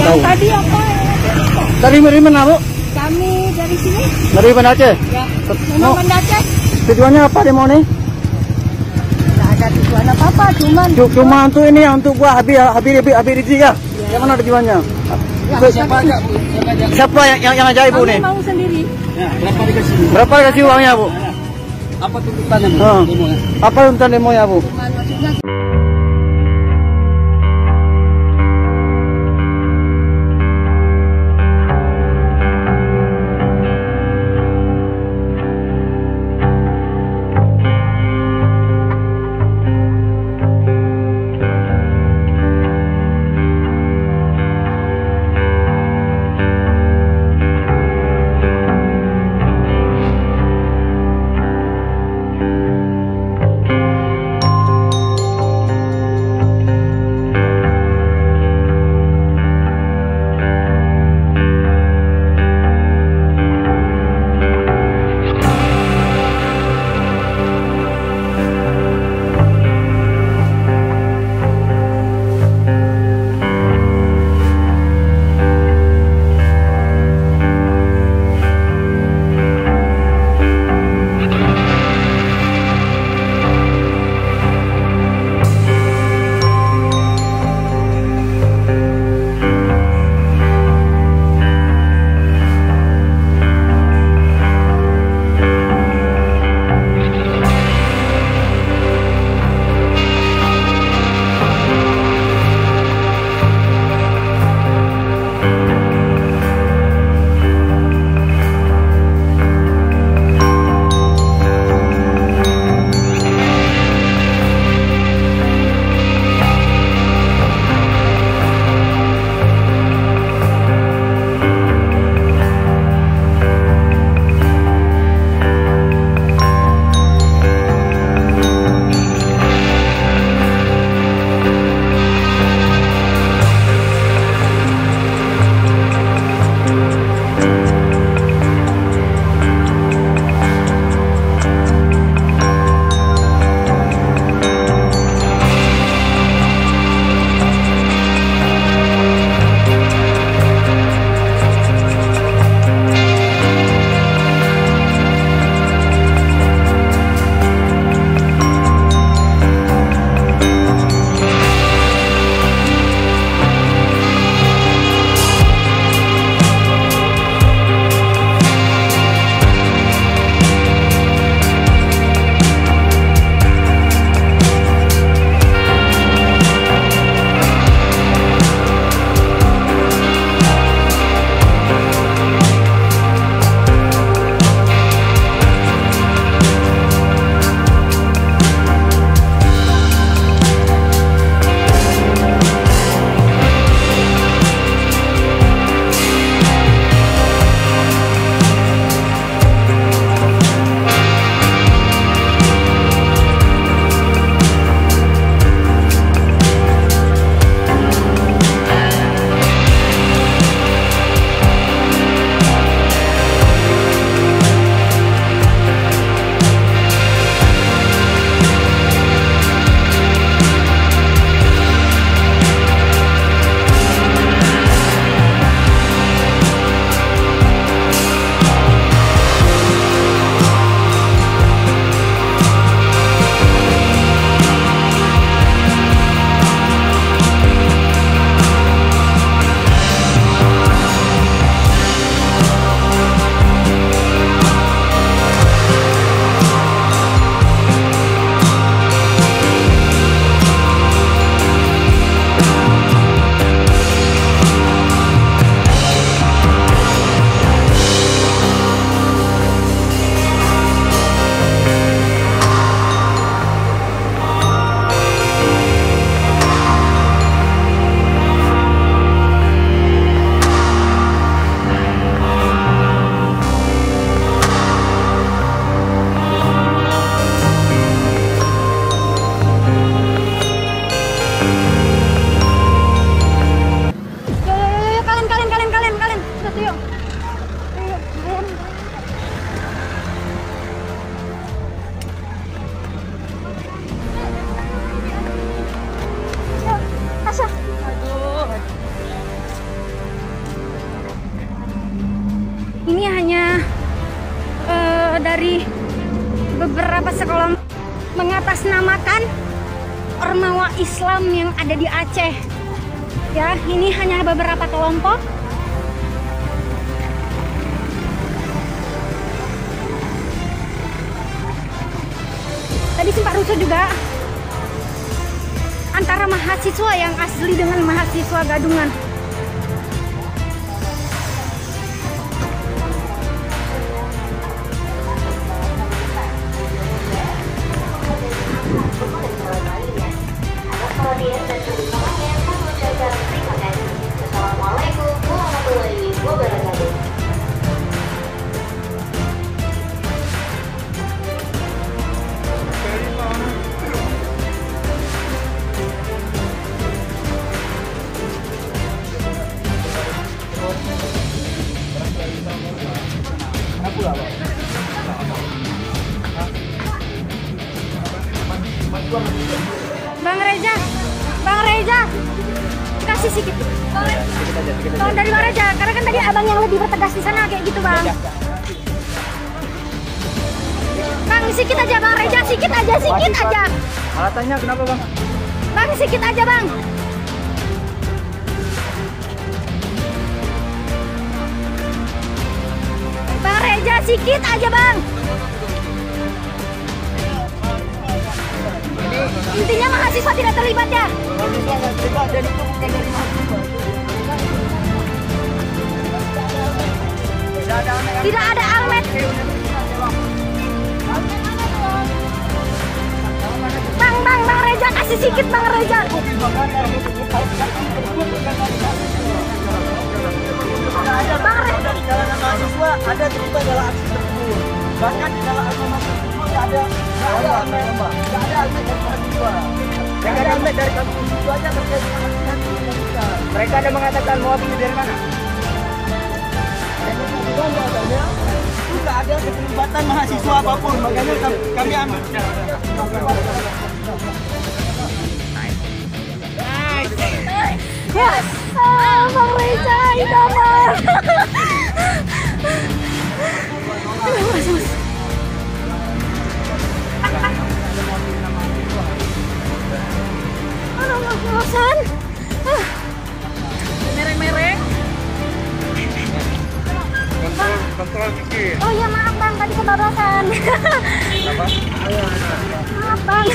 tahu. Tadi apa? Tadi dari mana, Bu? Kami dari sini. Dari Banda Aceh? Ya. Memang Banda Aceh. Tujuannya apa demo nih? Tidak ada tujuan apa-apa, Cuma untuk ini ya, untuk buah Habib Rizik ya? Yang mana tujuannya? Siapa aja, Bu? Siapa yang ajak Ibu nih? Kami mau sendiri. Ya, berapa dikasih? Berapa dikasih uangnya, Bu? Apa tuntutannya, Bu? Demonya? Apa tuntutan demonya, Bu? Maksudnya ormawa Islam yang ada di Aceh. Ya, ini hanya beberapa kelompok. Tadi sempat rusuh juga antara mahasiswa yang asli dengan mahasiswa gadungan. Assalamualaikum warahmatullahi wabarakatuh. Bang Reza, kasih sedikit. Tolong dari Bang Reza, karena kan tadi abang yang lebih bertegas di sana kayak gitu bang. Bang, sedikit aja Bang Reza, sedikit aja. Alasannya kenapa bang? Bang, sedikit aja bang. Bang Reza, sedikit aja bang. Intinya mahasiswa tidak terlibat ya? Mahasiswa nggak terlibat, dan itu bukan dari mahasiswa. Tidak ada almet. Bang Reza, kasih sedikit Bang Reza. Bang Reza. Dari kalangan mahasiswa ada terlibat dalam aksi tersebut. Bahkan di dalam aksi mahasiswa nggak ada almet dari mahasiswa. Yang ada almet dari mahasiswa aja terkait dengan aksi mahasiswa. Mereka ada mengatakan mau pilih dari mana? Bahwasanya tidak ada keterlibatan mahasiswa apapun, makanya kami ambil. Yes. Bang Reza, idaman. Bosan. Mereng-mereng. Kontrol dikit. Oh ya maaf bang, tadi kebablasan. Maaf bang.